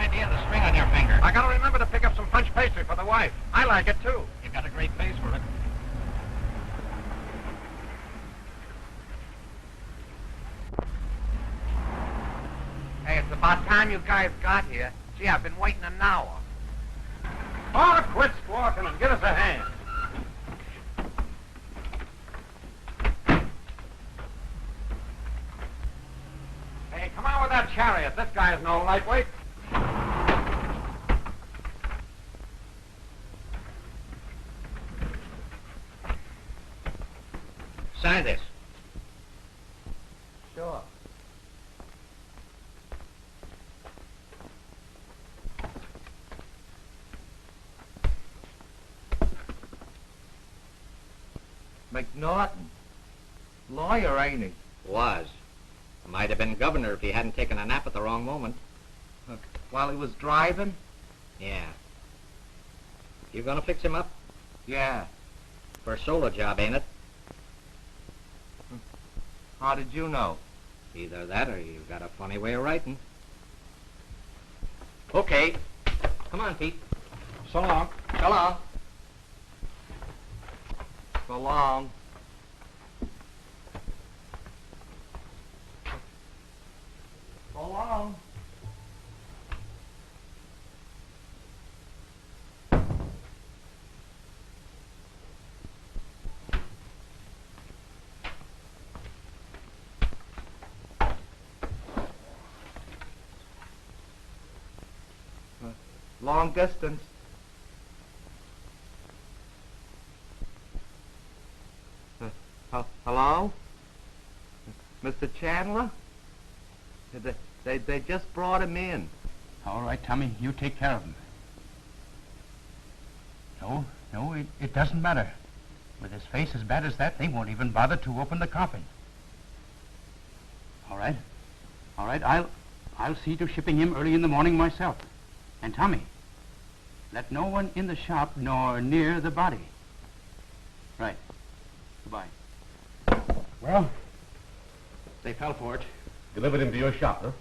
idea, the string on your finger. I gotta remember to pick up some French pastry for the wife. I like it, too. You've got a great face for it. Hey, it's about time you guys got here. Gee, I've been waiting an hour. Oh, quit squawking and give us a hand. Hey, come on with that chariot. This guy is no lightweight. Sign this. Sure. McNaughton. Lawyer, ain't he? Was. Might have been governor if he hadn't taken a nap at the wrong moment. While he was driving? Yeah. You gonna fix him up? Yeah. For a solo job, ain't it? How did you know? Either that or you've got a funny way of writing. Okay. Come on, Pete. So long. So long. So long. So long. Long distance. Hello? Mr. Chandler? They just brought him in. All right, Tommy, you take care of him. No, it doesn't matter. With his face as bad as that, they won't even bother to open the coffin. All right, I'll see to shipping him early in the morning myself. And Tommy, let no one in the shop nor near the body. Right. Goodbye. Well, they fell for it. Delivered him to your shop, huh?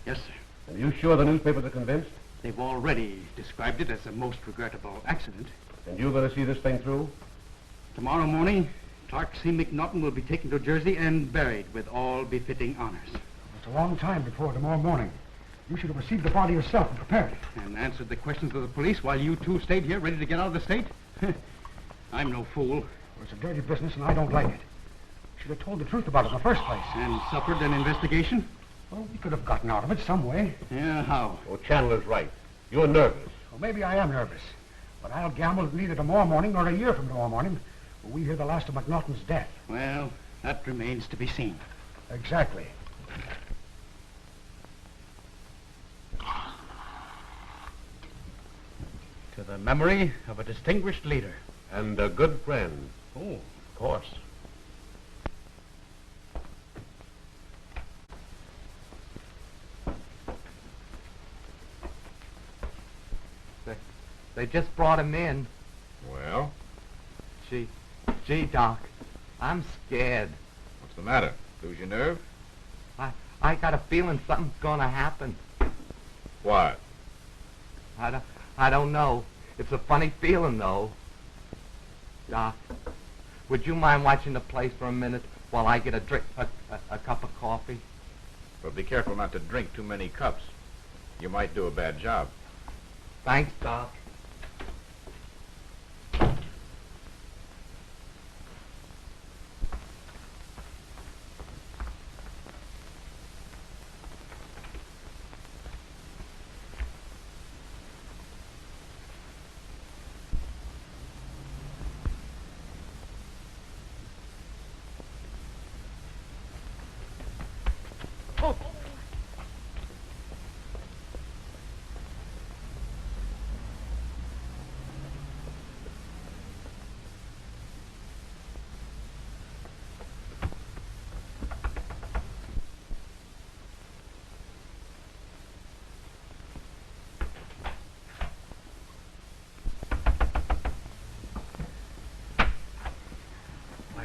Yes, sir. Are you sure the newspapers are convinced? They've already described it as a most regrettable accident. And you're going to see this thing through? Tomorrow morning, Clark C. McNaughton will be taken to Jersey and buried with all befitting honors. It's a long time before tomorrow morning. You should have received the body yourself and prepared it. And answered the questions of the police while you two stayed here ready to get out of the state? I'm no fool. Well, it's a dirty business, and I don't like it. You should have told the truth about it in the first place. And suffered an investigation? Well, we could have gotten out of it some way. Yeah, how? Oh, Chandler's right. You're nervous. Well, maybe I am nervous. But I'll gamble that neither tomorrow morning nor a year from tomorrow morning will we hear the last of McNaughton's death. Well, that remains to be seen. Exactly. To the memory of a distinguished leader. And a good friend. Oh, Of course. They just brought him in. Well, Gee, Doc, I'm scared. what's the matter? Lose your nerve? I got a feeling something's gonna happen. What? I don't know. It's a funny feeling, though. Doc, would you mind watching the place for a minute while I get a cup of coffee? But be careful not to drink too many cups. You might do a bad job. Thanks, Doc.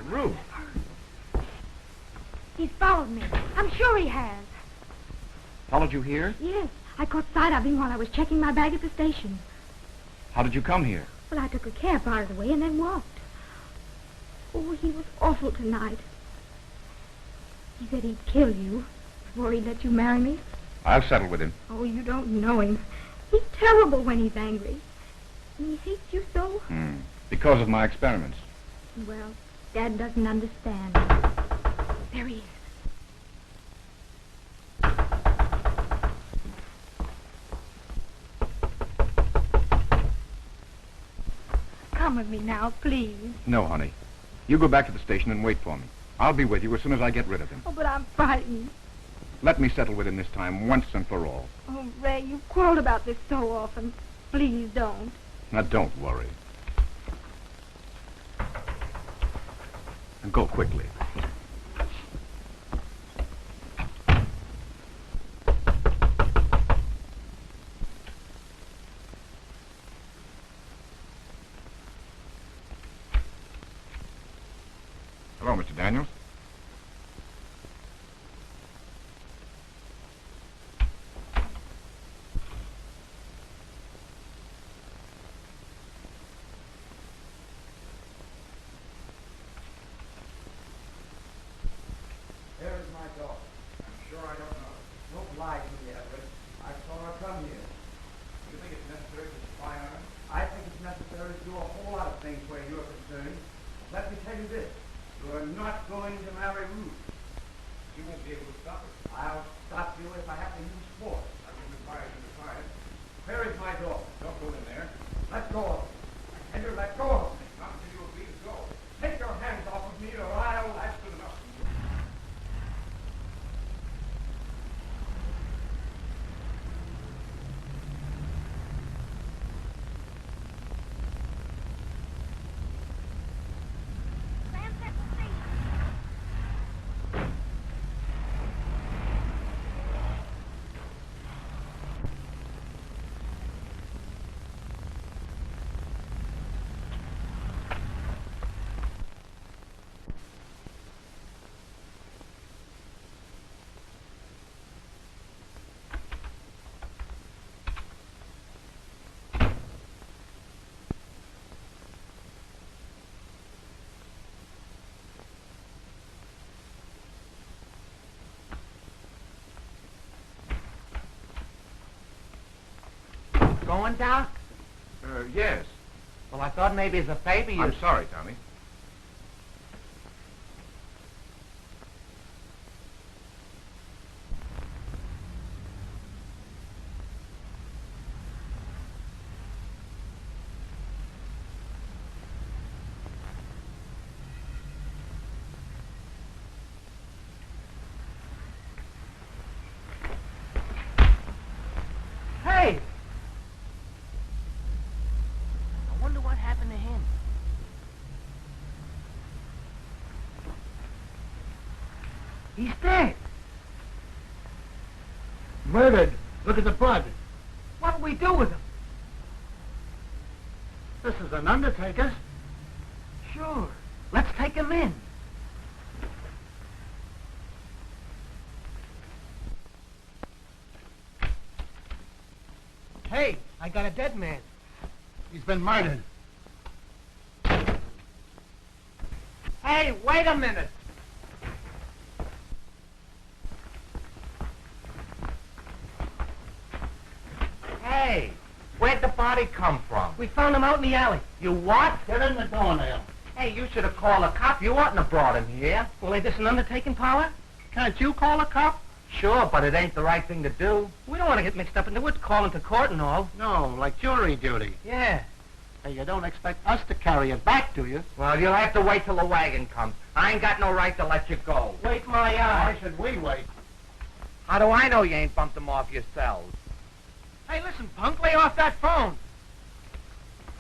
Ruth. He's followed me. I'm sure he has. Followed you here? Yes. I caught sight of him while I was checking my bag at the station. How did you come here? Well, I took a cab part of the way and then walked. Oh, he was awful tonight. He said he'd kill you before he'd let you marry me. I'll settle with him. Oh, you don't know him. He's terrible when he's angry. And he hates you so. Because of my experiments. Well, Dad doesn't understand. There he is. Come with me now, please. No, honey. You go back to the station and wait for me. I'll be with you as soon as I get rid of him. Oh, but I'm frightened. Let me settle with him this time, once and for all. Oh, Ray, you've quarreled about this so often. Please don't. Now, don't worry. And go quickly. Hello, Mr. Daniels. There is my daughter. I'm sure I don't know. Don't lie to me, Everett. I saw her come here. You think it's necessary to spy on him? I think it's necessary to do a whole lot of things where you're concerned. Let me tell you this. You're not going to marry Ruth. You won't be able to stop it. I'll stop you if I have to use force. I wouldn't advise you to try it. Where is my daughter? Don't go in there. Let go of me. I tell you, let go of me. Not until you agree to go. Take your hands off of me or I'll... That's good enough. Going, Doc? Yes. Well, I thought maybe as a favor you... I'm sorry, Tommy. Hey! I wonder what happened to him. He's dead. Murdered. Look at the blood. What'll we do with him? This is an undertaker's. Sure. Let's take him in. Hey, I got a dead man. He's been murdered. Hey, wait a minute. Hey, where'd the body come from? We found him out in the alley. You what? Get in the doornail. Hey, you should have called a cop. You oughtn't have brought him here. Well, ain't this an undertaking, Paula? Can't you call a cop? Sure, but it ain't the right thing to do. We don't want to get mixed up into it, calling to court and all. No, like jury duty. Yeah. Hey, you don't expect us to carry it back, do you? Well, you'll have to wait till the wagon comes. I ain't got no right to let you go. Wait my Why eye. should we wait? How do I know you ain't bumped them off yourselves? Hey, listen, punk, lay off that phone.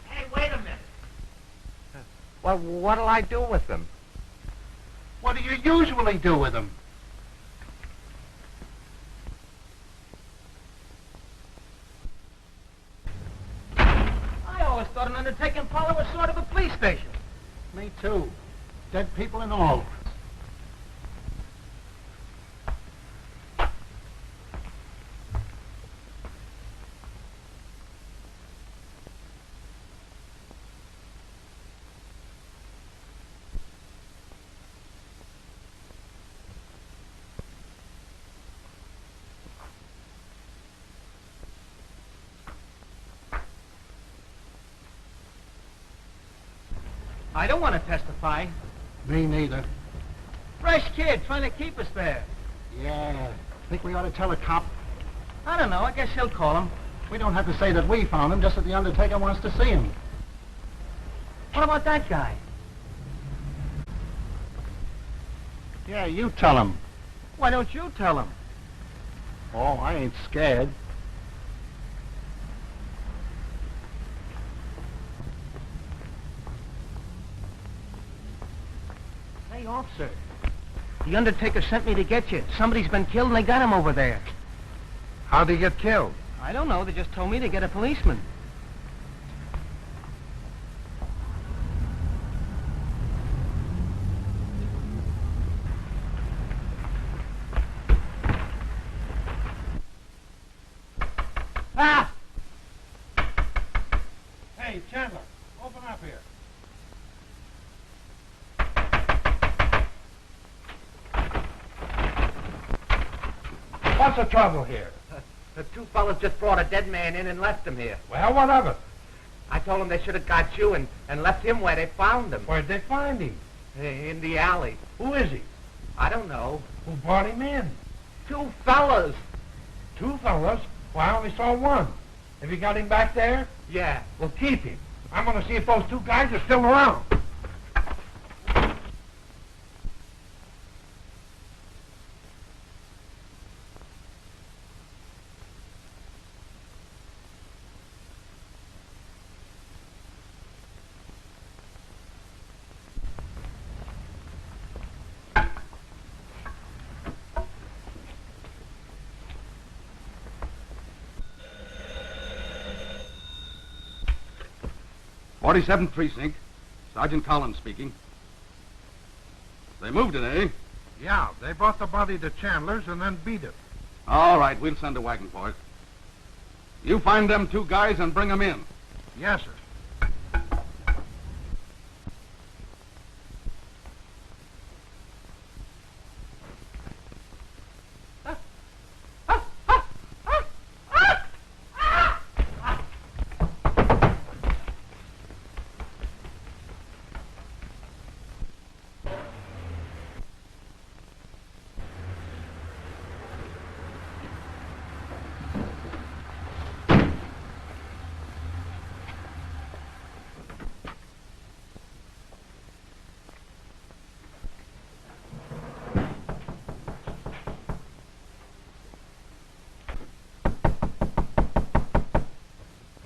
Hey, wait a minute. Well, what'll I do with them? What do you usually do with them? I always thought an undertaking parlor was sort of a police station. Me too. Dead people and all. I don't want to testify. Me neither. Fresh kid trying to keep us there. Yeah. Think we ought to tell a cop? I don't know. I guess he'll call him. We don't have to say that we found him, just that the undertaker wants to see him. What about that guy? Yeah, you tell him. Why don't you tell him? Oh, I ain't scared. Hey, officer. The undertaker sent me to get you. Somebody's been killed and they got him over there. How'd he get killed? I don't know. They just told me to get a policeman. Ah! Hey, Chandler, open up here. What's the trouble here? The two fellas just brought a dead man in and left him here. Well, what of it? I told them they should have got you and left him where they found him. Where'd they find him? In the alley. Who is he? I don't know. Who brought him in? Two fellas. Two fellas? Well, I only saw one. Have you got him back there? Yeah. Well, keep him. I'm going to see if those two guys are still around. '47th Precinct. Sergeant Collins speaking. They moved it, eh? Yeah, they brought the body to Chandler's and then beat it. All right, we'll send a wagon for it. You find them two guys and bring them in. Yes, sir.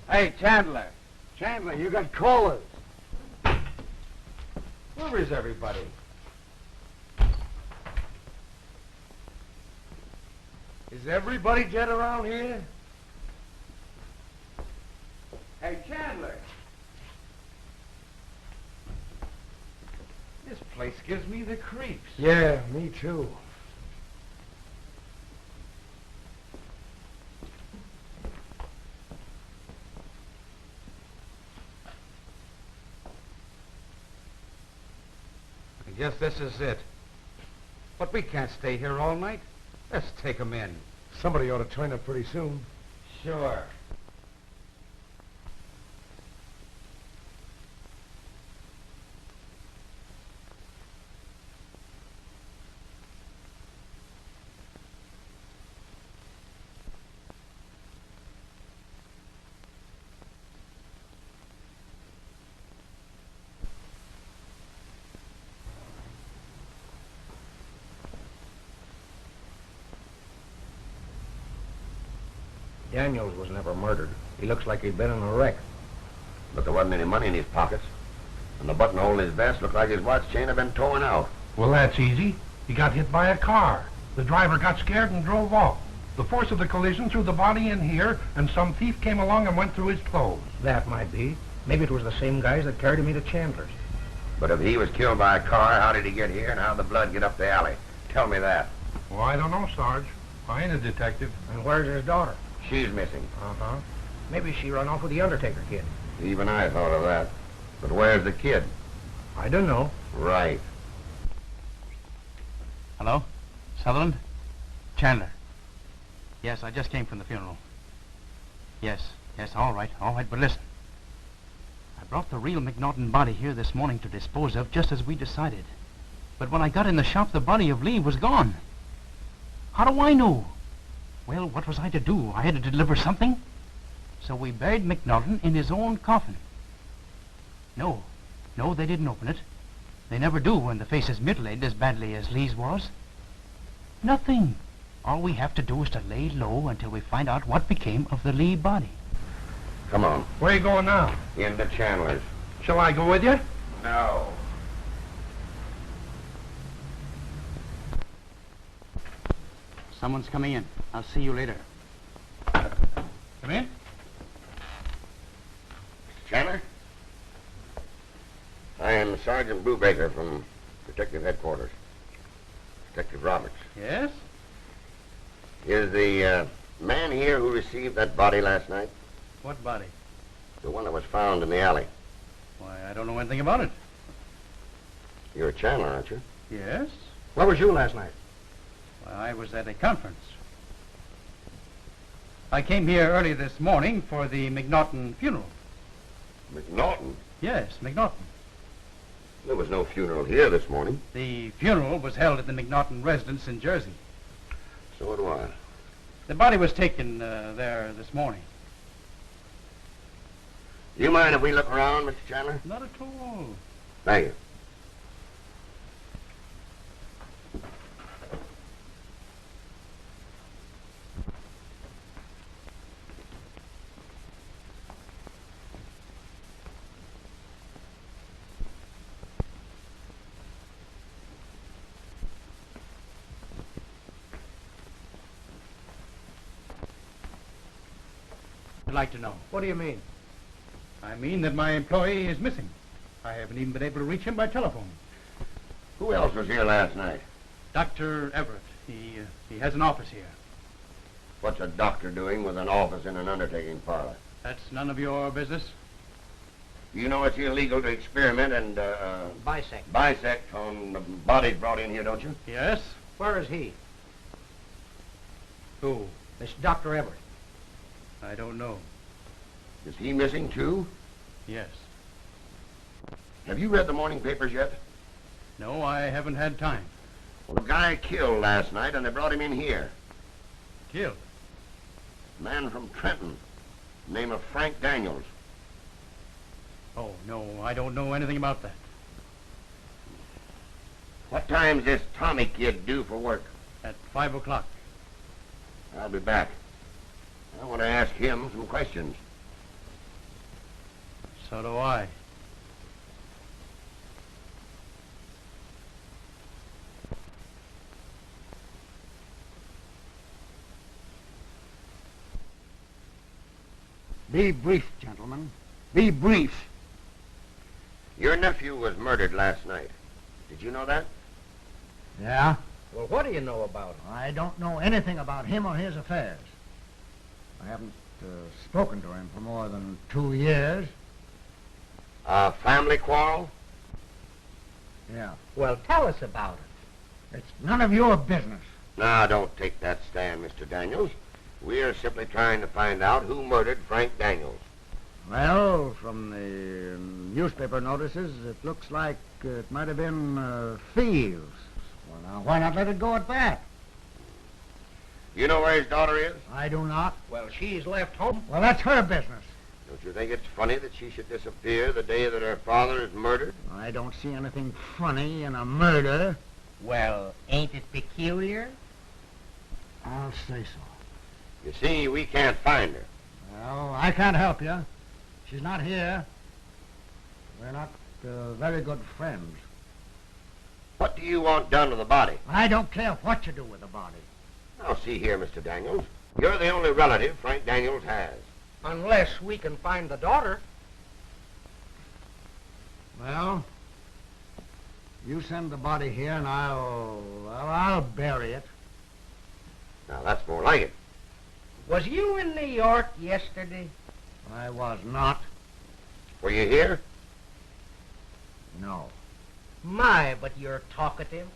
Hey, Chandler. Chandler, you got callers. Where is everybody? Is everybody dead around here? Hey, Chandler. This place gives me the creeps. Yeah, me too. I guess this is it. But we can't stay here all night. Let's take 'em in. Somebody ought to turn up pretty soon. Sure. Daniels was never murdered. He looks like he'd been in a wreck. But there wasn't any money in his pockets. And the buttonhole in his vest looked like his watch chain had been torn out. Well, that's easy. He got hit by a car. The driver got scared and drove off. The force of the collision threw the body in here, and some thief came along and went through his clothes. That might be. Maybe it was the same guys that carried me to Chandler's. But if he was killed by a car, how did he get here and how did the blood get up the alley? Tell me that. Well, I don't know, Sarge. I ain't a detective. And where's his daughter? She's missing. Uh-huh. Maybe she run off with the Undertaker kid. Even I thought of that. But where's the kid? I don't know. Right. Hello? Sutherland? Chandler. Yes, I just came from the funeral. Yes, all right, but listen. I brought the real McNaughton body here this morning to dispose of, just as we decided. But when I got in the shop, the body of Lee was gone. How do I know? Well, what was I to do? I had to deliver something. So we buried McNaughton in his own coffin. No, they didn't open it. They never do when the face is mutilated as badly as Lee's was. Nothing. All we have to do is to lay low until we find out what became of the Lee body. Come on. Where you going now? Into Chandler's. Shall I go with you? No. Someone's coming in. I'll see you later. Come in. Chandler? I am Sergeant Brubaker from Detective Headquarters. Detective Roberts. Yes? Is the man here who received that body last night? What body? The one that was found in the alley. Why, I don't know anything about it. You're a Chandler, aren't you? Yes? Where was you last night? Well, I was at a conference. I came here early this morning for the McNaughton funeral. McNaughton? Yes, McNaughton. There was no funeral here this morning. The funeral was held at the McNaughton residence in Jersey. So do I. The body was taken there this morning. Do you mind if we look around, Mr. Chandler? Not at all. Thank you. I'd like to know. What do you mean? I mean that my employee is missing. I haven't even been able to reach him by telephone. Who else was here last night? Dr. Everett. He has an office here. What's a doctor doing with an office in an undertaking parlor? That's none of your business. You know it's illegal to experiment and, bisect on the bodies brought in here, don't you? Yes? Where is he? Who? This Dr. Everett. I don't know. Is he missing, too? Yes. Have you read the morning papers yet? No, I haven't had time. Well, a guy killed last night, and they brought him in here. Killed? A man from Trenton, name of Frank Daniels. Oh, no, I don't know anything about that. What time's this Tommy kid due for work? At 5 o'clock. I'll be back. I want to ask him some questions. So do I. Be brief, gentlemen. Be brief. Your nephew was murdered last night. Did you know that? Yeah? Well, what do you know about him? I don't know anything about him or his affairs. I haven't spoken to him for more than 2 years. A family quarrel? Yeah. Well, tell us about it. It's none of your business. Now, don't take that stand, Mr. Daniels. We are simply trying to find out who murdered Frank Daniels. Well, from the newspaper notices, it looks like it might have been thieves. Well, now, why not let it go at that? You know where his daughter is? I do not. Well, she's left home. Well, that's her business. Don't you think it's funny that she should disappear the day that her father is murdered? I don't see anything funny in a murder. Well, ain't it peculiar? I'll say so. You see, we can't find her. Well, I can't help you. She's not here. We're not very good friends. What do you want done to the body? I don't care what you do with the body. Now, see here, Mr. Daniels. You're the only relative Frank Daniels has. Unless we can find the daughter. Well, you send the body here and I'll bury it. Now, that's more like it. Was you in New York yesterday? I was not. Were you here? No. My, but you're talkative.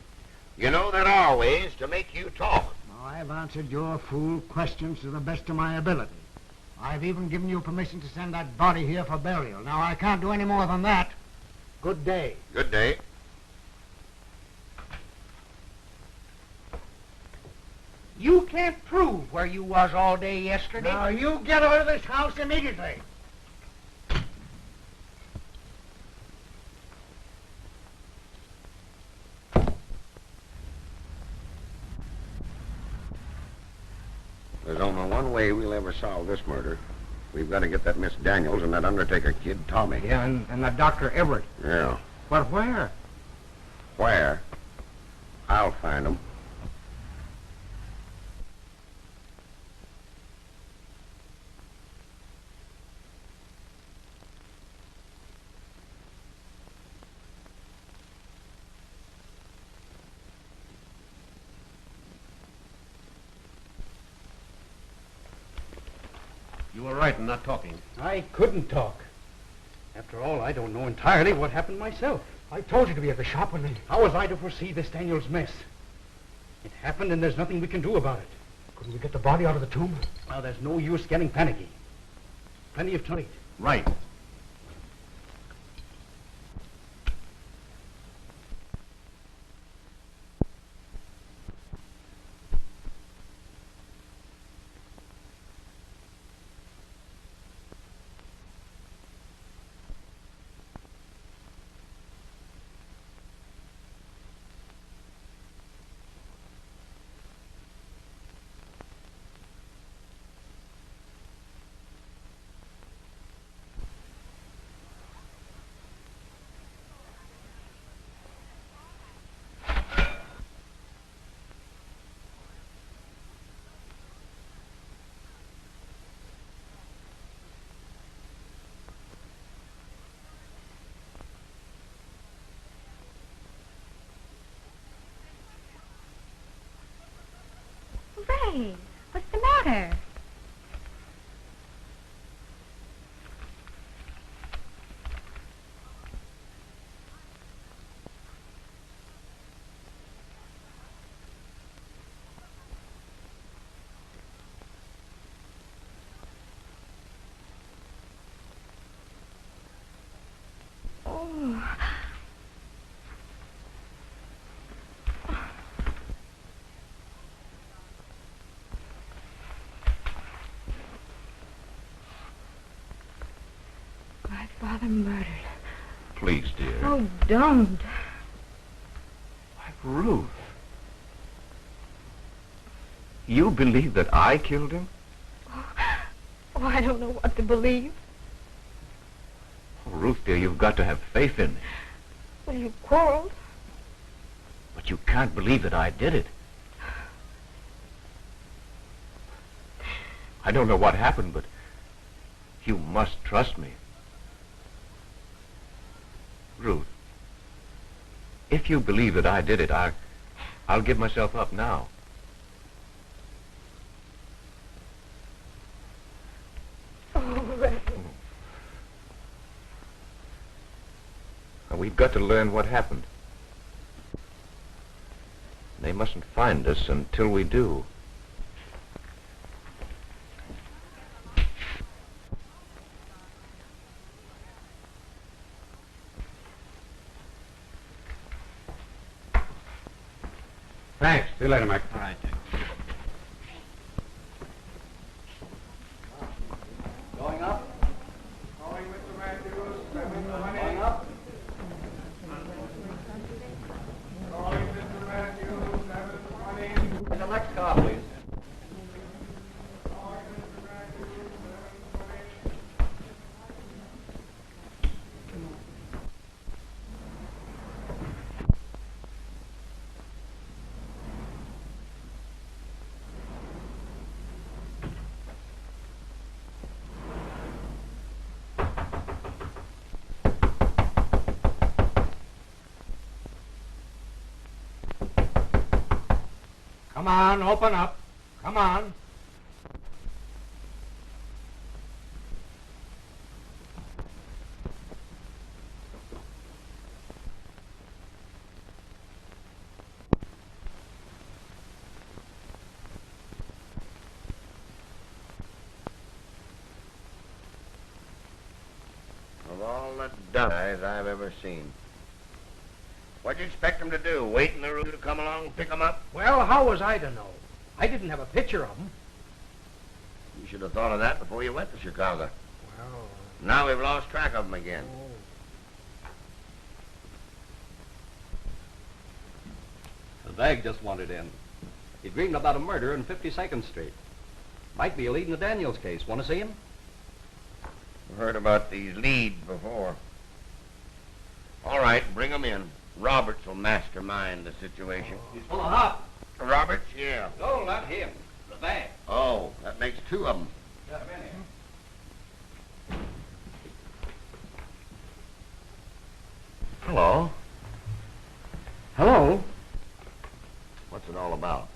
You know there are ways to make you talk. I've answered your fool questions to the best of my ability. I've even given you permission to send that body here for burial. Now, I can't do any more than that. Good day. Good day. You can't prove where you was all day yesterday. Now, you get out of this house immediately. There's only one way we'll ever solve this murder. We've got to get that Miss Daniels and that undertaker kid, Tommy. Yeah, and that Dr. Everett. Yeah. But where? Where? I'll find them. You were right in not talking. I couldn't talk. After all, I don't know entirely what happened myself. I told you to be at the shop when they... How was I to foresee this Daniels mess? It happened, and there's nothing we can do about it. Couldn't we get the body out of the tomb? Well, there's no use getting panicky. Plenty of time. Right. Ray, what's the matter? Oh. My father murdered. Please, dear. Oh, don't. Ruth. You believe that I killed him? Oh, I don't know what to believe. Oh, Ruth, dear, you've got to have faith in me. Well, you quarreled. But you can't believe that I did it. I don't know what happened, but you must trust me. Ruth, if you believe that I did it, I'll give myself up now. Oh, Ray. Now, we've got to learn what happened. They mustn't find us until we do. Thanks. See you later, Mac. All right, Dick. Going up? Calling Mr. Matthews, 720. Going up? Calling Mr. Matthews, 720. The next car, please. Come on, open up. Come on. the dumb guys I've ever seen. What'd you expect them to do? Wait in the room to come along and pick them up? Well, how was I to know? I didn't have a picture of them. You should have thought of that before you went to Chicago. Well, Now we've lost track of them again. The bag just wandered in. He dreamed about a murder in 52nd Street. Might be a lead in the Daniels case. Want to see him? I've heard about these leads before. All right, bring them in. Roberts will mastermind the situation. He's full of hop. Roberts? Yeah. No, not him. The bag. Oh, that makes two of them. Got him in here. Hello. Hello? What's it all about?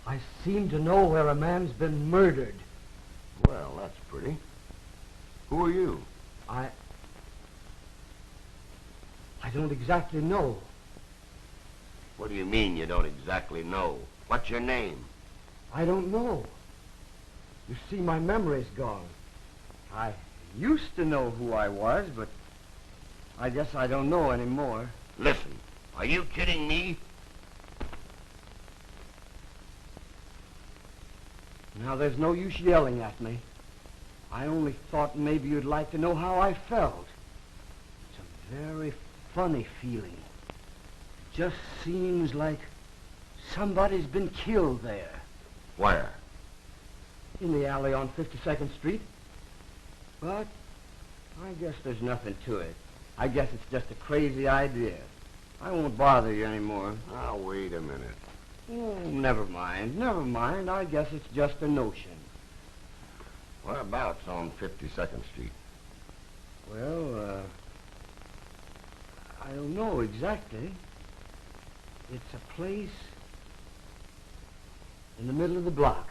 I seem to know where a man's been murdered. Well, that's pretty. Who are you? I don't exactly know. What do you mean you don't exactly know? What's your name? I don't know. You see, my memory's gone. I used to know who I was, but I guess I don't know anymore. Listen, are you kidding me? Now, there's no use yelling at me. I only thought maybe you'd like to know how I felt. It's a very funny feeling. It just seems like somebody's been killed there. Where? In the alley on 52nd Street. But I guess there's nothing to it. I guess it's just a crazy idea. I won't bother you anymore. Now, wait a minute. Oh, never mind, never mind. I guess it's just a notion. Whereabouts on 52nd Street? Well, I don't know exactly. It's a place in the middle of the block.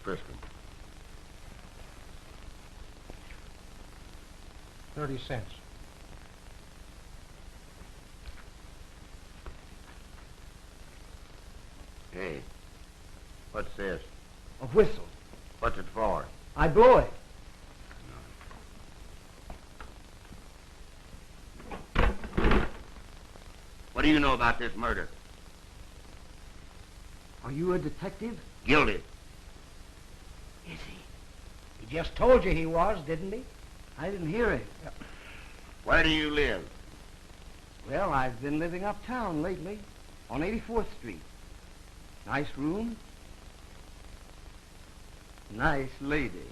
Frisk 'em. 30 cents. Hey, what's this? A whistle. What's it for? I blow it. What do you know about this murder? Are you a detective? Guilty. is he? He just told you he was, didn't he? I didn't hear it. Where do you live? Well, I've been living uptown lately, on 84th Street. Nice room. Nice lady.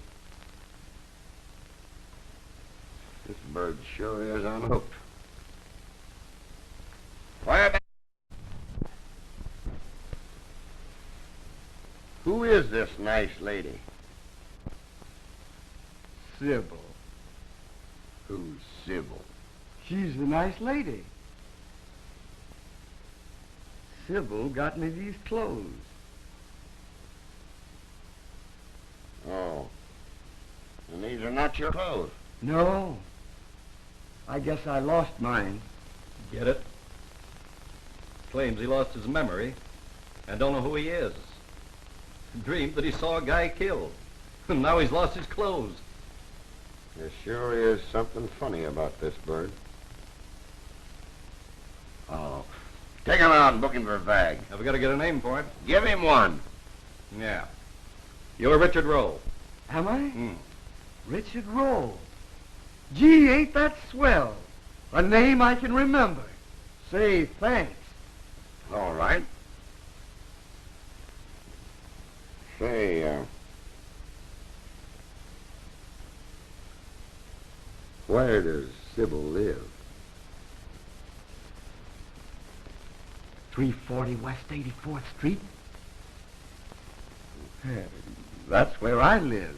This bird sure is unhooked. Whereabouts? Who is this nice lady? Sybil. Who's Sybil? She's the nice lady. Sybil got me these clothes. Oh. And these are not your clothes. No. I guess I lost mine. Get it? Claims he lost his memory and don't know who he is. Dreamed that he saw a guy killed. And now he's lost his clothes. There sure is something funny about this bird. Oh. Take him out and book him for a bag. Have we got to get a name for it? Give him one. Yeah. You're Richard Rowe. Am I? Hmm. Richard Rowe. Gee, ain't that swell? A name I can remember. Say, thanks. All right. Say, where does Sybil live? 340 West 84th Street. That's where I live.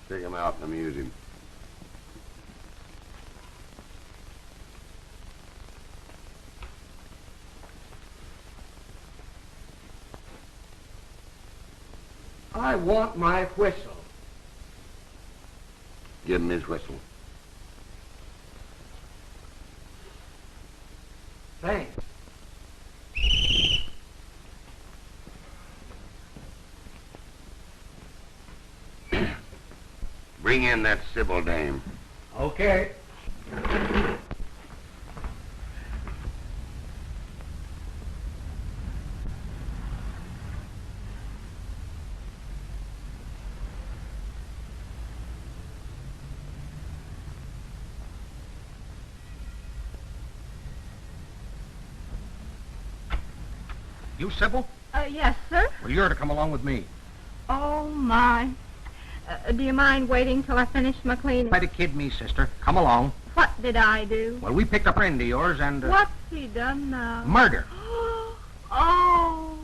Take him out and amuse him. I want my whistle. Give him his whistle. Thanks. Bring in that Sybil dame. Okay. You, Sybil? Yes, sir. Well, you're to come along with me. Oh, my. Do you mind waiting till I finish my cleaning? Try to kid me, sister. Come along. What did I do? Well, we picked up a friend of yours and... What's he done now? Murder. Oh.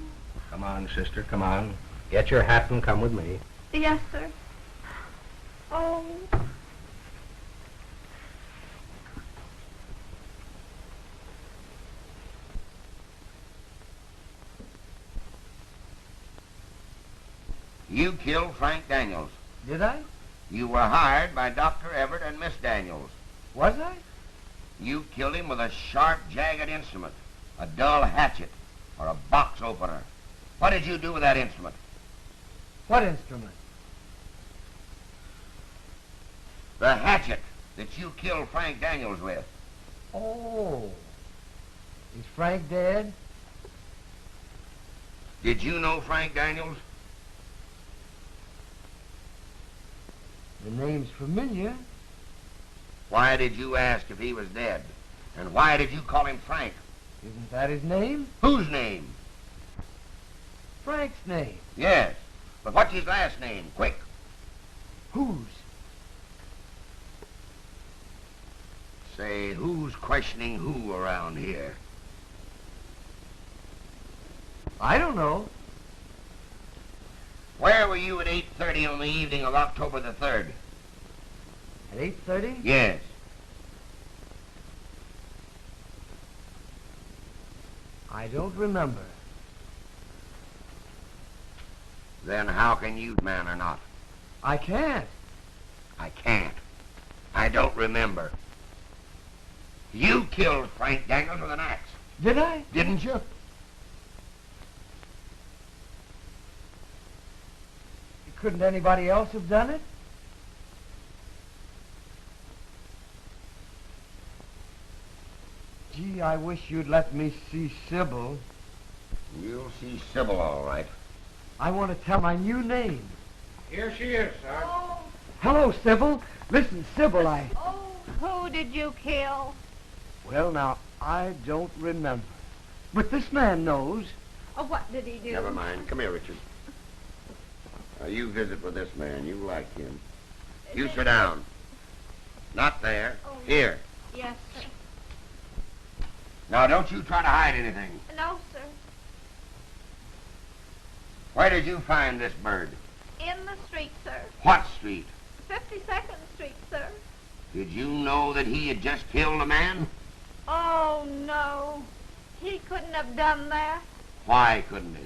Come on, sister, come on. Get your hat and come with me. Yes, sir. Oh. You killed Frank Daniels. Did I? You were hired by Dr. Everett and Miss Daniels. Was I? You killed him with a sharp, jagged instrument, a dull hatchet, or a box opener. What did you do with that instrument? What instrument? The hatchet that you killed Frank Daniels with. Oh. Is Frank dead? Did you know Frank Daniels? The name's familiar. Why did you ask if he was dead? And why did you call him Frank? Isn't that his name? Whose name? Frank's name. Yes. But what's his last name? Quick. Whose? Say, who's questioning who around here? I don't know. Where were you at 8:30 on the evening of October the 3rd? At 8:30? Yes. I don't remember. Then how can you, man or not? I can't. I can't. I don't remember. You killed Frank Daniels with an axe, Did I? didn't you? Couldn't anybody else have done it? Gee, I wish you'd let me see Sybil. You'll see Sybil all right. I want to tell my new name. Here she is, Sarge. Oh. Hello, Sybil. Listen, Sybil, Oh, who did you kill? Well, now, I don't remember. But this man knows. Oh, what did he do? Never mind. Come here, Richard. Now, you visit with this man. You like him. You sit down. Not there. Oh. Here. Yes, sir. Now, don't you try to hide anything. No, sir. Where did you find this bird? In the street, sir. What street? 52nd Street, sir. Did you know that he had just killed a man? Oh, no. He couldn't have done that. Why couldn't he?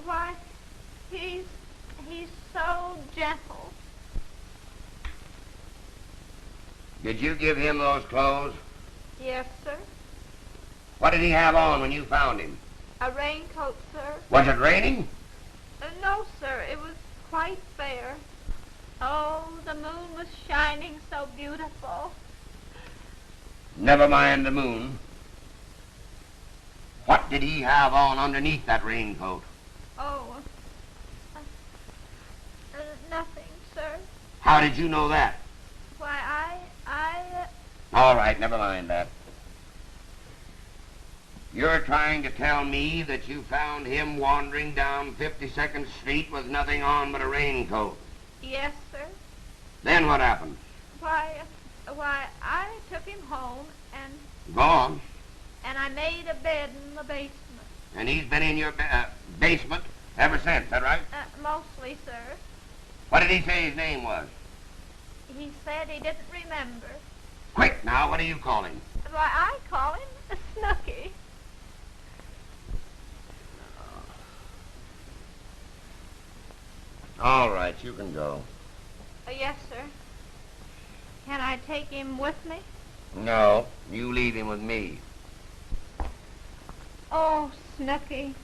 Why, he's so gentle. Did you give him those clothes? Yes, sir. What did he have on when you found him? A raincoat, sir. Was it raining? No, sir. It was quite fair. Oh, the moon was shining so beautiful. Never mind the moon. What did he have on underneath that raincoat? Oh, nothing, sir. How did you know that? Why, All right, never mind that. You're trying to tell me that you found him wandering down 52nd Street with nothing on but a raincoat. Yes, sir. Then what happened? Why, I took him home and Go on. I made a bed in the basement. And he's been in your basement ever since, that right? Mostly, sir. What did he say his name was? He said he didn't remember. Quick now, what do you call him? Why, I call him Snooky. All right, you can go. Yes, sir. Can I take him with me? No, you leave him with me. Oh, Snooky,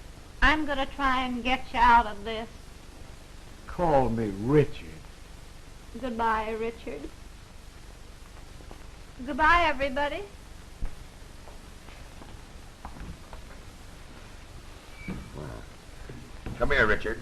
I'm going to try and get you out of this. Call me Richard. Goodbye, Richard. Goodbye, everybody. Come here, Richard.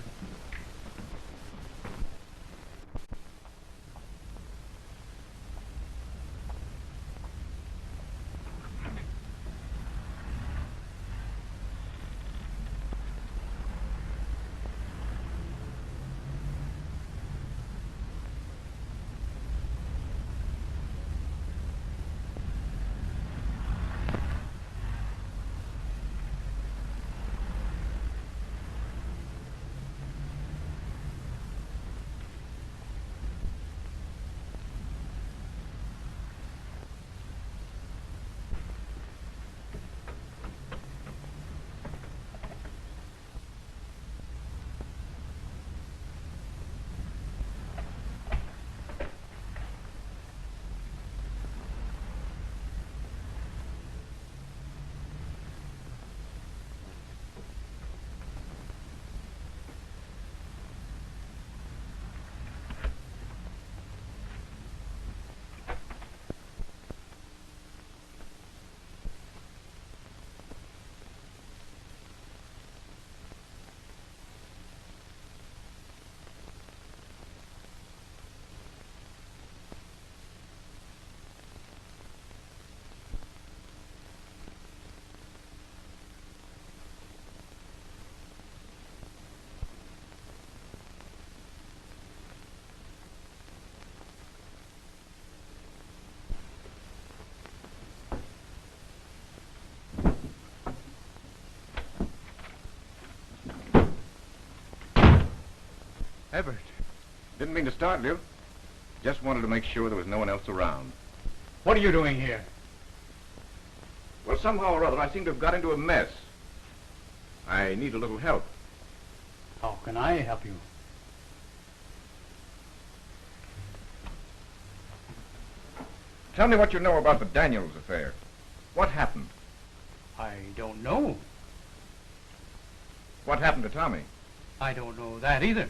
Everett. Didn't mean to startle you. Just wanted to make sure there was no one else around. What are you doing here? Well, somehow or other, I seem to have got into a mess. I need a little help. How can I help you? Tell me what you know about the Daniels affair. What happened? I don't know. What happened to Tommy? I don't know that either.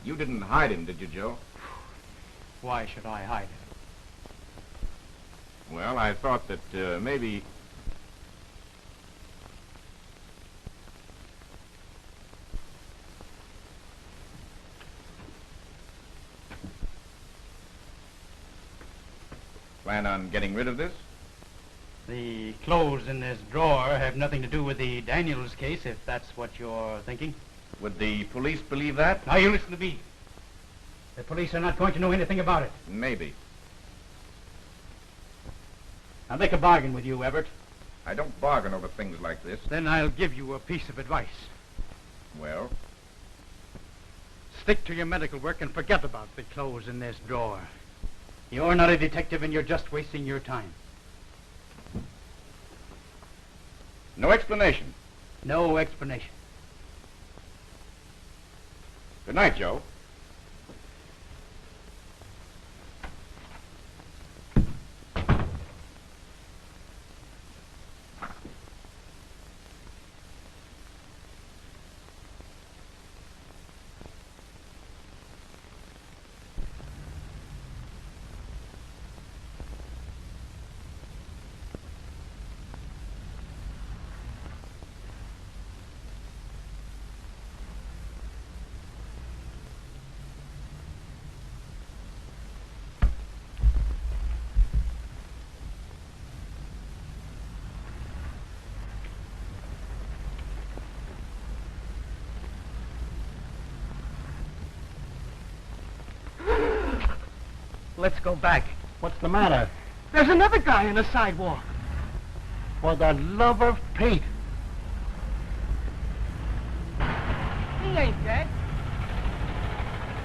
You didn't hide him, did you, Joe? Why should I hide it? Well, I thought that maybe... Plan on getting rid of this? The clothes in this drawer have nothing to do with the Daniels case, if that's what you're thinking. Would the police believe that? Now, you listen to me. The police are not going to know anything about it. Maybe. I'll make a bargain with you, Everett. I don't bargain over things like this. Then I'll give you a piece of advice. Well? Stick to your medical work and forget about the clothes in this drawer. You're not a detective and you're just wasting your time. No explanation? No explanation. Good night, Joe. Let's go back. What's the matter? There's another guy on the sidewalk. For the love of Pete. He ain't dead.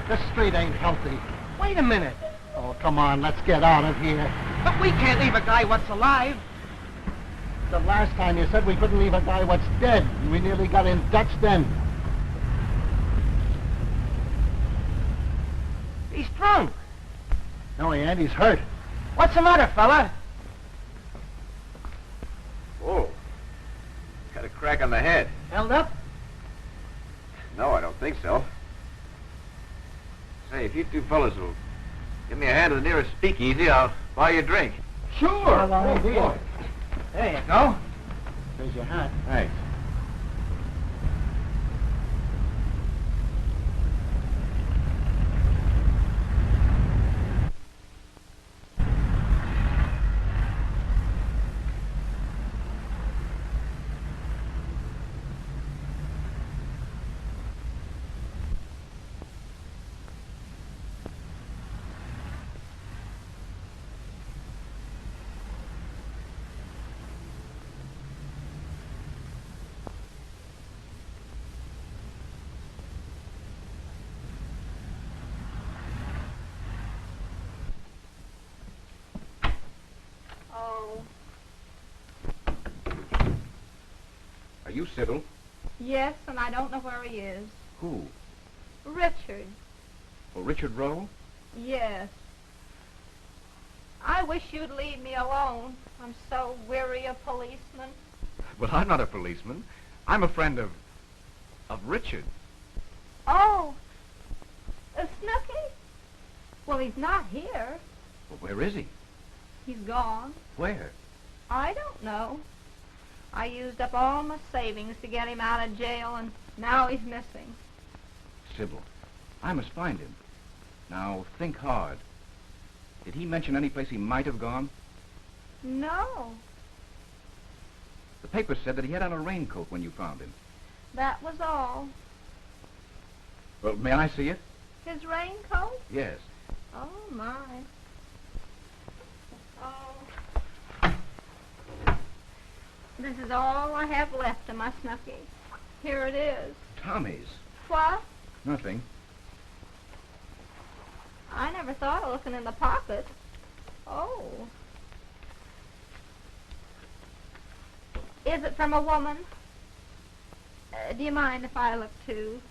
This street ain't healthy. Wait a minute. Oh, come on, let's get out of here. But we can't leave a guy what's alive. The last time you said we couldn't leave a guy what's dead. We nearly got in Dutch then. He's drunk. No, he ain't. He's hurt. What's the matter, fella? Oh. Got a crack on the head. Held up? No, I don't think so. you two fellas will give me a hand to the nearest speakeasy, I'll buy you a drink. Sure. Boy. There you go. There's your hat. Thanks. Oh, Are you Sybil? yes, and I don't know where he is. Who? Richard. Oh, Richard Rowe? Yes. I wish you'd leave me alone. I'm so weary of policemen. Well, I'm not a policeman. I'm a friend of Richard. Oh, Snooky? Well, he's not here. Well, where is he? He's gone. Where? I don't know. I used up all my savings to get him out of jail, and now he's missing. Sybil, I must find him. Now, think hard. Did he mention any place he might have gone? No, The paper said that he had on a raincoat when you found him. that was all. Well, may I see it? His raincoat? Yes. Oh, my. Oh. This is all I have left of my Snooky. Here it is. Tommy's. What? Nothing. I never thought of looking in the pocket. Oh. Is it from a woman? Do you mind if I look too?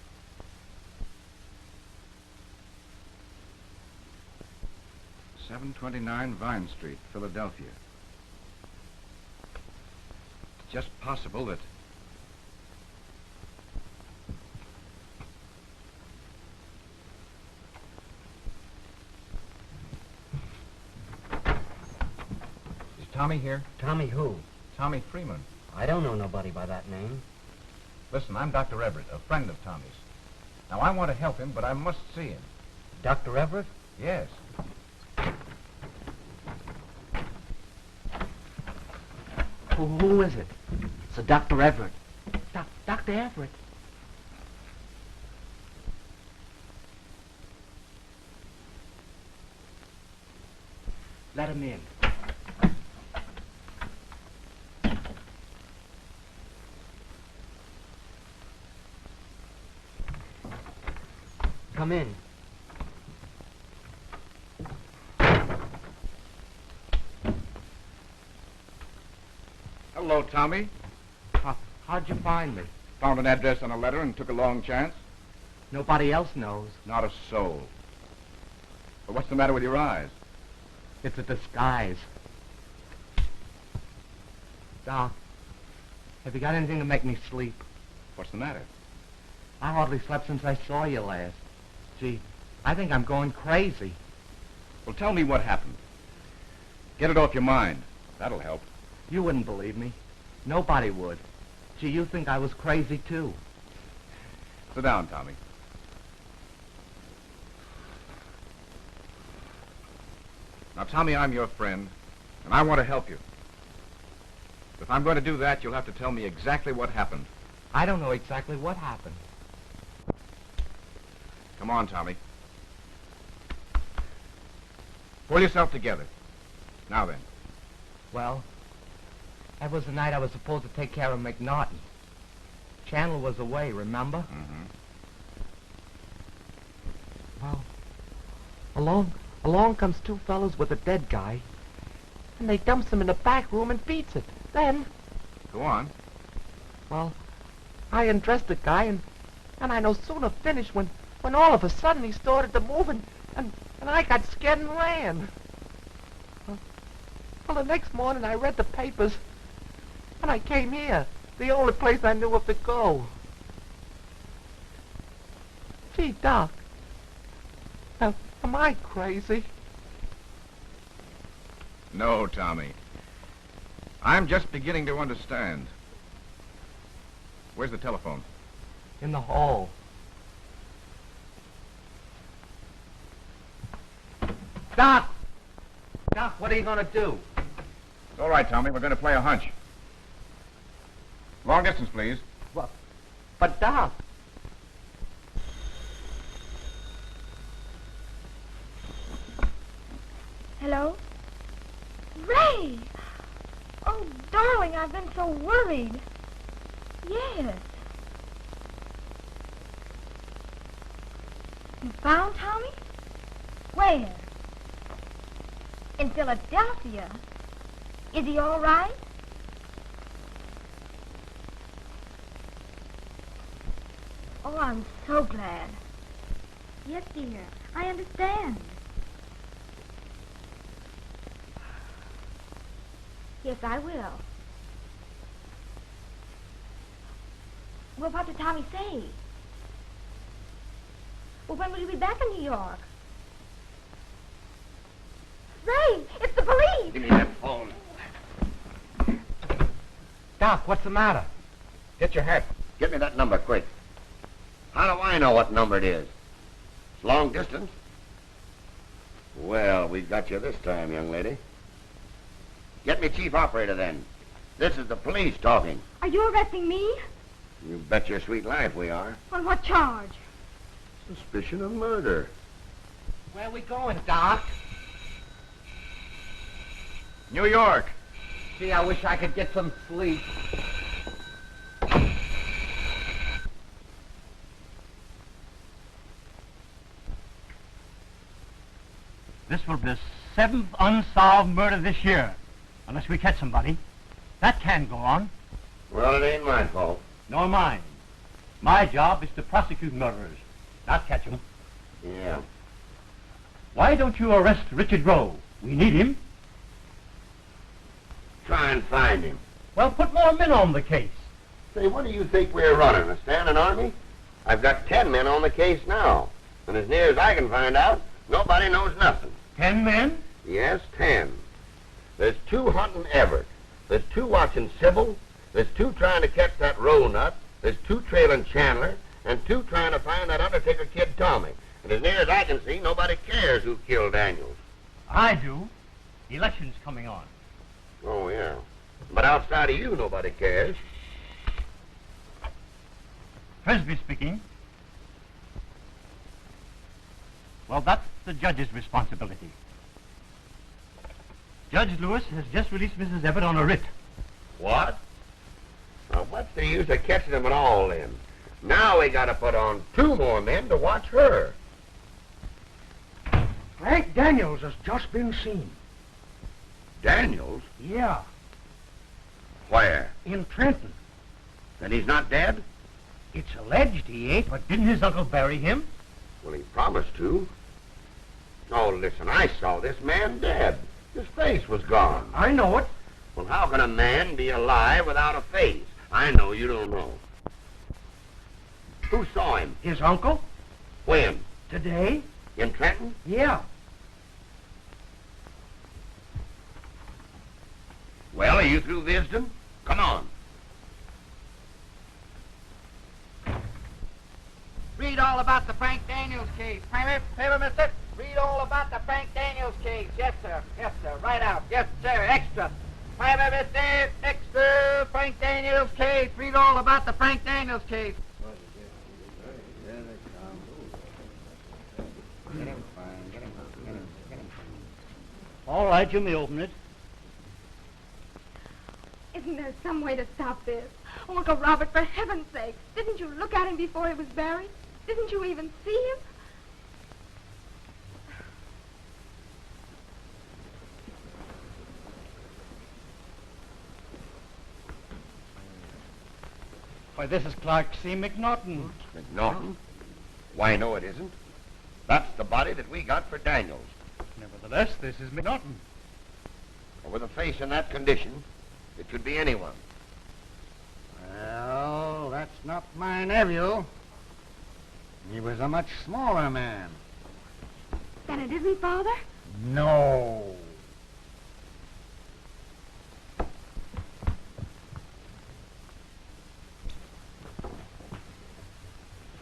$729 Vine Street, Philadelphia. It's just possible that... Is Tommy here? Tommy who? Tommy Freeman. I don't know nobody by that name. Listen, I'm Dr. Everett, a friend of Tommy's. Now, I want to help him, but I must see him. Dr. Everett? Yes. Who is it? It's a Dr. Everett. Dr. Everett. Let him in. Come in. Hello, Tommy. How'd you find me? Found an address on a letter and took a long chance. Nobody else knows. Not a soul. But what's the matter with your eyes? It's a disguise. Doc, have you got anything to make me sleep? What's the matter? I hardly slept since I saw you last. Gee, I think I'm going crazy. Well, tell me what happened. Get it off your mind. That'll help. You wouldn't believe me. Nobody would. Gee, you think I was crazy, too. Sit down, Tommy. Now, Tommy, I'm your friend, and I want to help you. If I'm going to do that, you'll have to tell me exactly what happened. I don't know exactly what happened. Come on, Tommy. Pull yourself together. Now then. Well, that was the night I was supposed to take care of McNaughton. Chandler was away, remember? Mm-hmm. Well, along comes two fellows with a dead guy, and they dumps him in the back room and beats it. Then, Go on. well, I undressed the guy, and I no sooner finished when all of a sudden he started to move, and I got scared and ran. Well, the next morning I read the papers, and I came here, the only place I knew of to go. Gee, Doc, Am I crazy? No, Tommy. I'm just beginning to understand. Where's the telephone? In the hall. Doc! Doc, what are you going to do? It's all right, Tommy. We're going to play a hunch. Long distance, please. But, Doc... Hello? Ray! Oh, darling, I've been so worried. Yes. You found Tommy? Where? In Philadelphia. Is he all right? Oh, I'm so glad. Yes, dear. I understand. Yes, I will. Well, what did Tommy say? Well, when will you be back in New York? Ray, it's the police! Give me that phone. Doc, what's the matter? Get your hat. Get me that number, quick. How do I know what number it is? It's long distance. Well, we got you this time, young lady. Get me chief operator, then. This is the police talking. Are you arresting me? You bet your sweet life we are. On what charge? Suspicion of murder. Where are we going, Doc? New York. Gee, I wish I could get some sleep. This will be the 7th unsolved murder this year, unless we catch somebody. That can go on. Well, it ain't my fault. Nor mine. My job is to prosecute murderers, not catch them. Yeah. Why don't you arrest Richard Rowe? We need him. Try and find him. Well, put more men on the case. Say, what do you think we're running, a standing army? I've got 10 men on the case now. And as near as I can find out, nobody knows nothing. 10 men? Yes, 10. There's 2 hunting Everett. There's 2 watching Sybil. There's 2 trying to catch that roll nut. There's 2 trailing Chandler. And 2 trying to find that Undertaker kid Tommy. And as near as I can see, nobody cares who killed Daniels. I do. Election's coming on. Oh, yeah. But outside of you, nobody cares. Frisbee speaking. Well, that's the judge's responsibility. Judge Lewis has just released Mrs. Everett on a writ. What? Now, what's the use of catching them at all, then? Now we gotta put on 2 more men to watch her. Frank Daniels has just been seen. Daniels? Yeah, Where? in Trenton. Then he's not dead? It's alleged he ain't, but But didn't his uncle bury him? Well, he promised to. Oh, listen, I saw this man dead. His face was gone. I know it. Well, how can a man be alive without a face? I know you don't know. Who saw him? His uncle? When? Today? In Trenton? Yeah. Well, are you through visiting? Come on. Read all about the Frank Daniels case. Paper, mister? Read all about the Frank Daniels case. Yes, sir. Yes, sir. Right out. Yes, sir. Extra. Paper, mister? Extra. Frank Daniels case. Read all about the Frank Daniels case. All right, you may open it. Isn't there some way to stop this? Oh, Uncle Robert, for heaven's sake, didn't you look at him before he was buried? Didn't you even see him? Why, this is Clark C. McNaughton. McNaughton? Why, no, it isn't. That's the body that we got for Daniels. Nevertheless, this is McNaughton. With a face in that condition, it could be anyone. Well, that's not my nephew. He was a much smaller man. Janet, isn't he, Father? No.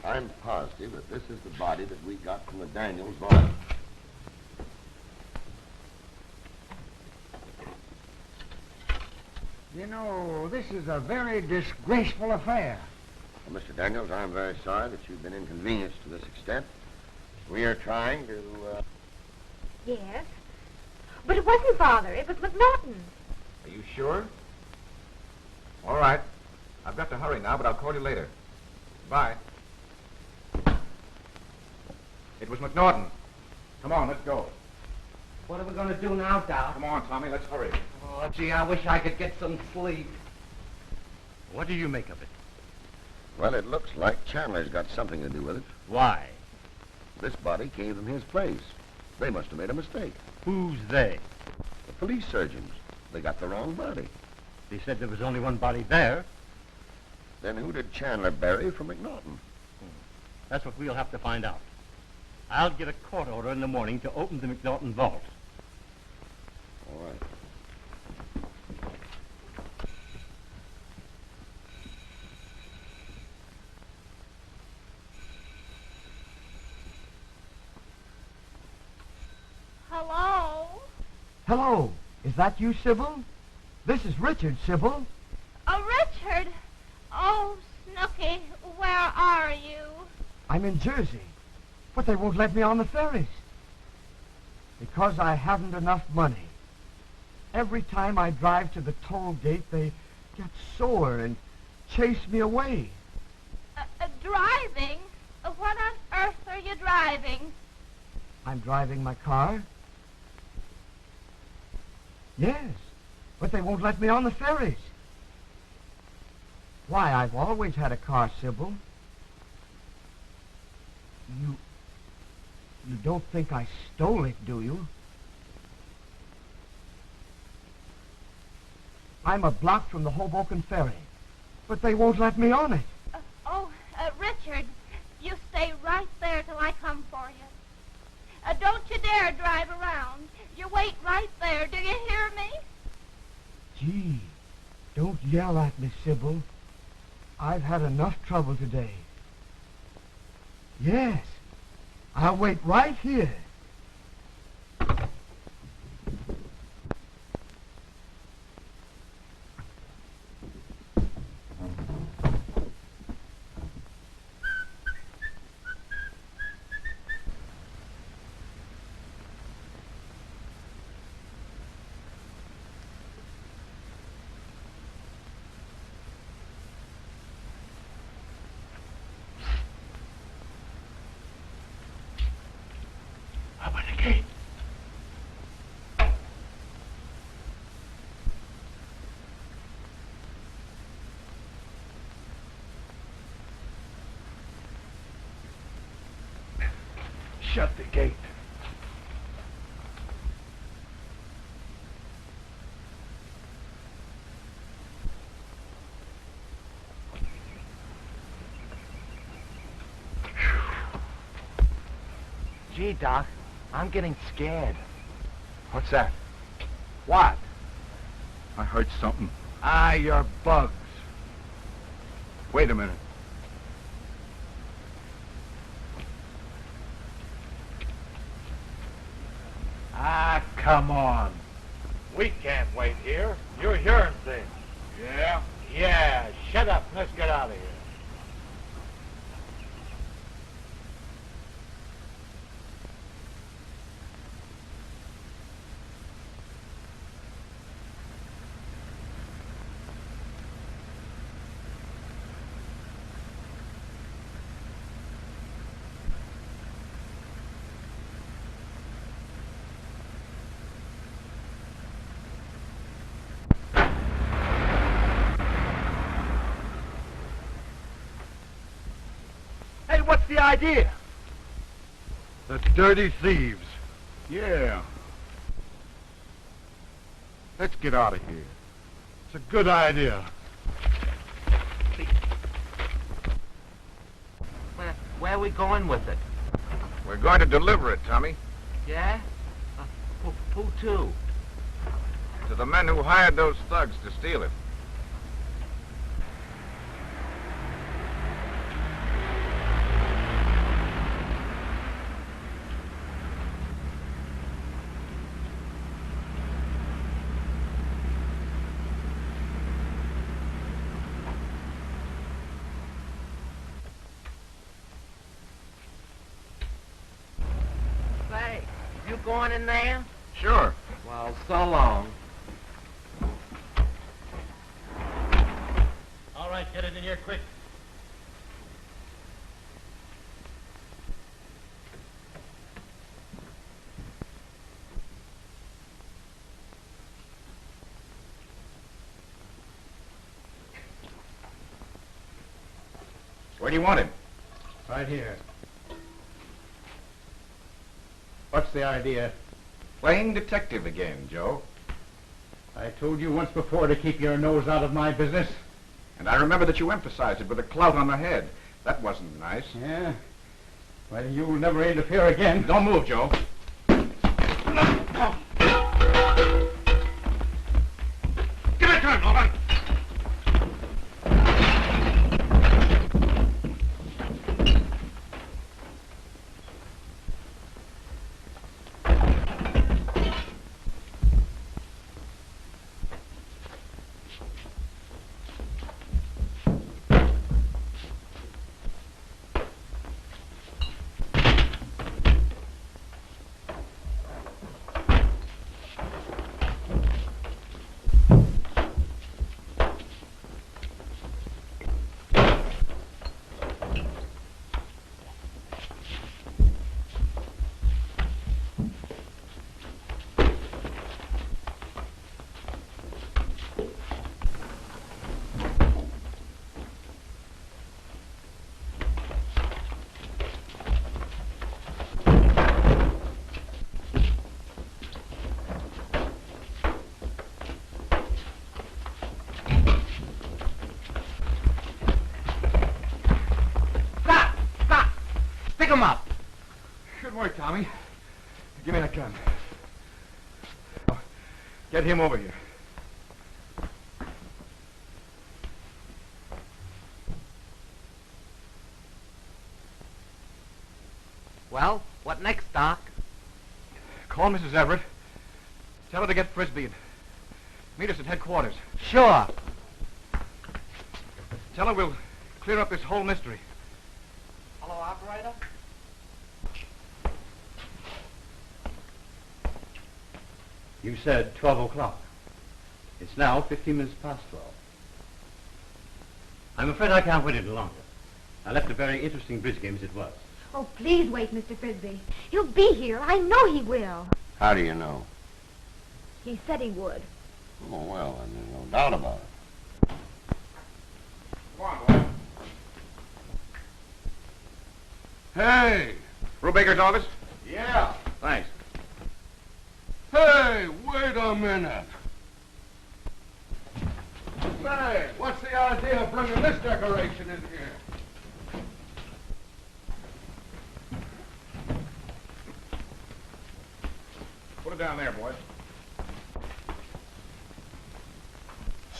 I'm positive that this is the body that we got from the Daniels vault. You know, this is a very disgraceful affair. Well, Mr. Daniels, I'm very sorry that you've been inconvenienced to this extent. We are trying to, Yes. But it wasn't Father. It was McNaughton. Are you sure? All right. I've got to hurry now, but I'll call you later. Bye. It was McNaughton. Come on, let's go. What are we going to do now, Doc? Come on, Tommy, let's hurry. Oh, gee, I wish I could get some sleep. What do you make of it? well, it looks like Chandler's got something to do with it. Why? This body came from his place. They must have made a mistake. Who's they? The police surgeons. They got the wrong body. They said there was only one body there. Then who did Chandler bury from McNaughton? That's what we'll have to find out. I'll get a court order in the morning to open the McNaughton vault. All right. Hello? Hello. Is that you, Sybil? This is Richard, Sybil. Oh, Richard. Oh, Snooky, where are you? I'm in Jersey, but they won't let me on the ferries. Because I haven't enough money. Every time I drive to the toll gate, they get sore and chase me away. Driving? What on earth are you driving? I'm driving my car. Yes, but they won't let me on the ferries. Why, I've always had a car, Sybil. You don't think I stole it, do you? I'm a block from the Hoboken ferry, but they won't let me on it. Richard, you stay right there till I come for you. Don't you dare drive around. You wait right there. Do you hear me? Gee, don't yell at me, Sybil. I've had enough trouble today. Yes, I'll wait right here. Open the gate. Shut the gate. Gee, Doc, I'm getting scared. What's that? What? I heard something. Ah, you're bugs. Wait a minute. Ah, come on. We can't wait here. You're hearing things. Yeah? Yeah, shut up. Let's get out of here. Hey, what's the idea? The dirty thieves. Yeah. Let's get out of here. It's a good idea. Where are we going with it? We're going to deliver it, Tommy. Yeah? Who to? To the men who hired those thugs to steal it. Say, you going in there? Sure. Well, so long. All right, get it in here quick. Where do you want him? Right here. What's the idea? Playing detective again, Joe. I told you once before to keep your nose out of my business. And I remember that you emphasized it with a clout on the head. That wasn't nice. Yeah? Well, you'll never interfere again. Don't move, Joe. Give it to him, Norman! Pick him up. Good work, Tommy. Give me that gun. Oh, get him over here. Well, what next, Doc? Call Mrs. Everett. Tell her to get Frisbee and meet us at headquarters. Sure. Tell her we'll clear up this whole mystery. Hello, operator? You said 12 o'clock. It's now 15 minutes past 12. I'm afraid I can't wait any longer. I left a very interesting bridge game as it was. Oh, please wait, Mr. Frisbee. He'll be here. I know he will. How do you know? He said he would. Oh, well, then there's no doubt about it. Come on, boy. Hey! Brubaker's office? Yeah. Thanks. Hey, wait a minute. Say, what's the idea of bringing this decoration in here? Put it down there, boy.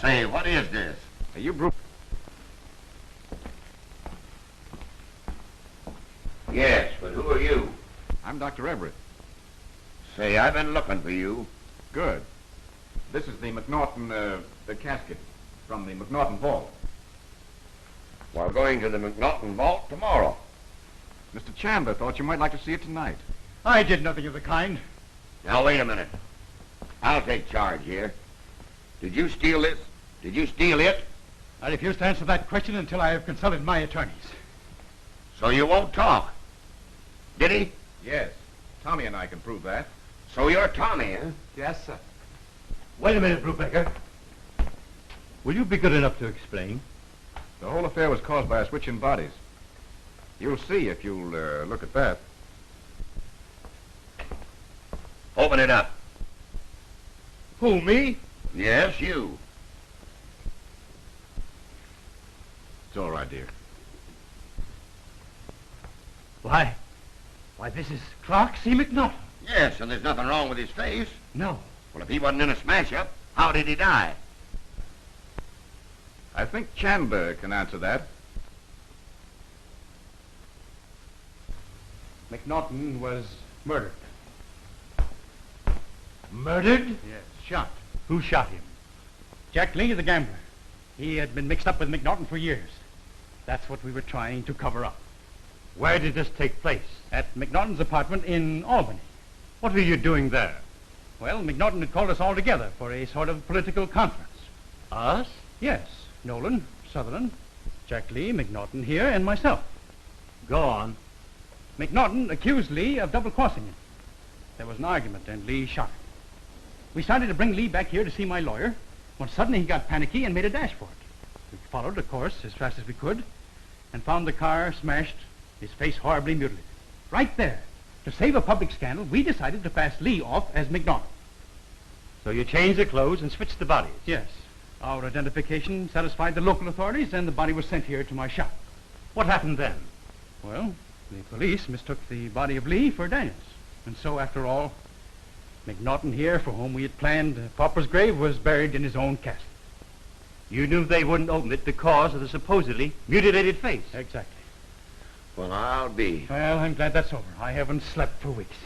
Say, what is this? Hey, you Bru... Yes, but who are you? I'm Dr. Everett. Say, I've been looking for you. Good. This is the McNaughton, the casket from the McNaughton vault. We're going to the McNaughton vault tomorrow. Mr. Chandler thought you might like to see it tonight. I did nothing of the kind. Now, wait a minute. I'll take charge here. Did you steal this? Did you steal it? I refuse to answer that question until I have consulted my attorneys. So you won't talk. Did he? Yes. Tommy and I can prove that. So you're Tommy, eh? Yes, sir. Wait a minute, Brubaker. Will you be good enough to explain? The whole affair was caused by a switch in bodies. You'll see if you'll look at that. Open it up. Who, me? Yes, you. It's all right, dear. Why, this is Clark C. McNaughton. Yes, and there's nothing wrong with his face. No. Well, if he wasn't in a smash-up, how did he die? I think Chandler can answer that. McNaughton was murdered. Murdered? Yes, shot. Who shot him? Jack Lee, the gambler. He had been mixed up with McNaughton for years. That's what we were trying to cover up. Where did this take place? At McNaughton's apartment in Albany. What were you doing there? Well, McNaughton had called us all together for a sort of political conference. Us? Yes, Nolan, Sutherland, Jack Lee, McNaughton here, and myself. Go on. McNaughton accused Lee of double-crossing him. There was an argument, and Lee shot him. We started to bring Lee back here to see my lawyer, when suddenly he got panicky and made a dash for it. We followed, of course, as fast as we could, and found the car smashed, his face horribly mutilated. Right there. To save a public scandal, we decided to pass Lee off as McNaughton. So you changed the clothes and switched the bodies? Yes. Our identification satisfied the local authorities, and the body was sent here to my shop. What happened then? Well, the police mistook the body of Lee for Daniels. And so, after all, McNaughton here, for whom we had planned a pauper's grave, was buried in his own casket. You knew they wouldn't open it because of the supposedly mutilated face. Exactly. Well, I'll be. Well, I'm glad that's over. I haven't slept for weeks.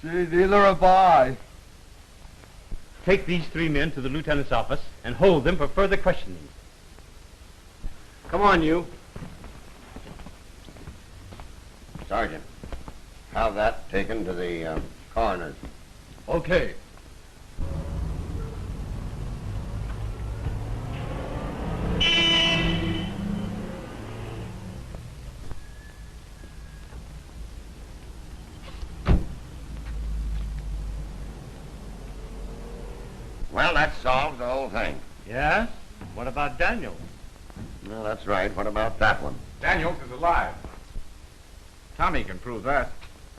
Gee, neither have I. Take these 3 men to the lieutenant's office and hold them for further questioning. Come on, you. Sergeant, have that taken to the coroner's. Okay. Well, that solves the whole thing. Yes? What about Daniel? No, that's right. What about that one? Daniels is alive. Tommy can prove that.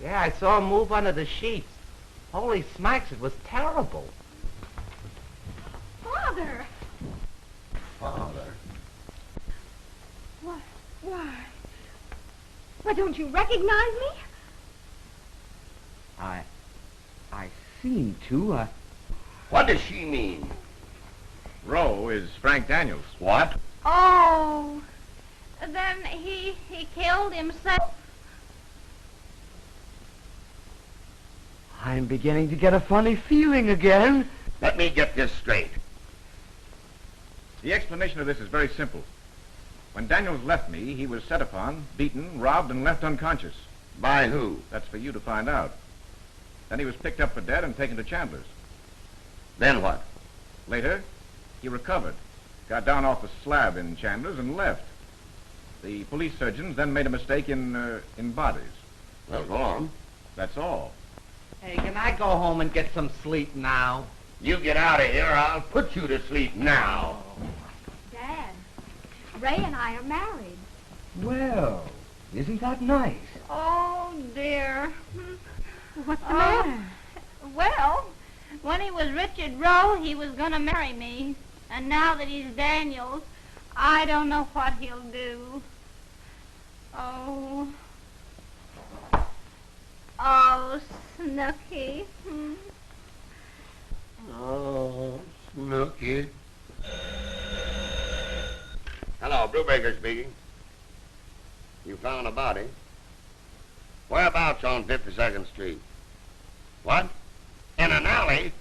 Yeah, I saw him move under the sheets. Holy smacks, it was terrible. Father! Father. Why? Why, don't you recognize me? I seem to, What does she mean? Roe is Frank Daniels. What? Oh, then he killed himself. I'm beginning to get a funny feeling again. Let me get this straight. The explanation of this is very simple. When Daniels left me, he was set upon, beaten, robbed, and left unconscious. By who? That's for you to find out. Then he was picked up for dead and taken to Chandler's. Then what? Later, he recovered, got down off a slab in Chandler's, and left. The police surgeons then made a mistake in bodies. Well, go on. That's all. Hey, can I go home and get some sleep now? You get out of here, or I'll put you to sleep now. Dad, Ray and I are married. Well, isn't that nice? Oh, dear. What's the matter? Well, when he was Richard Rowe, he was going to marry me. And now that he's Daniels, I don't know what he'll do. Oh. Oh, Snooky. Oh, Snooky. Hello, Brubaker speaking. You found a body? Whereabouts on 52nd Street? What? In an alley?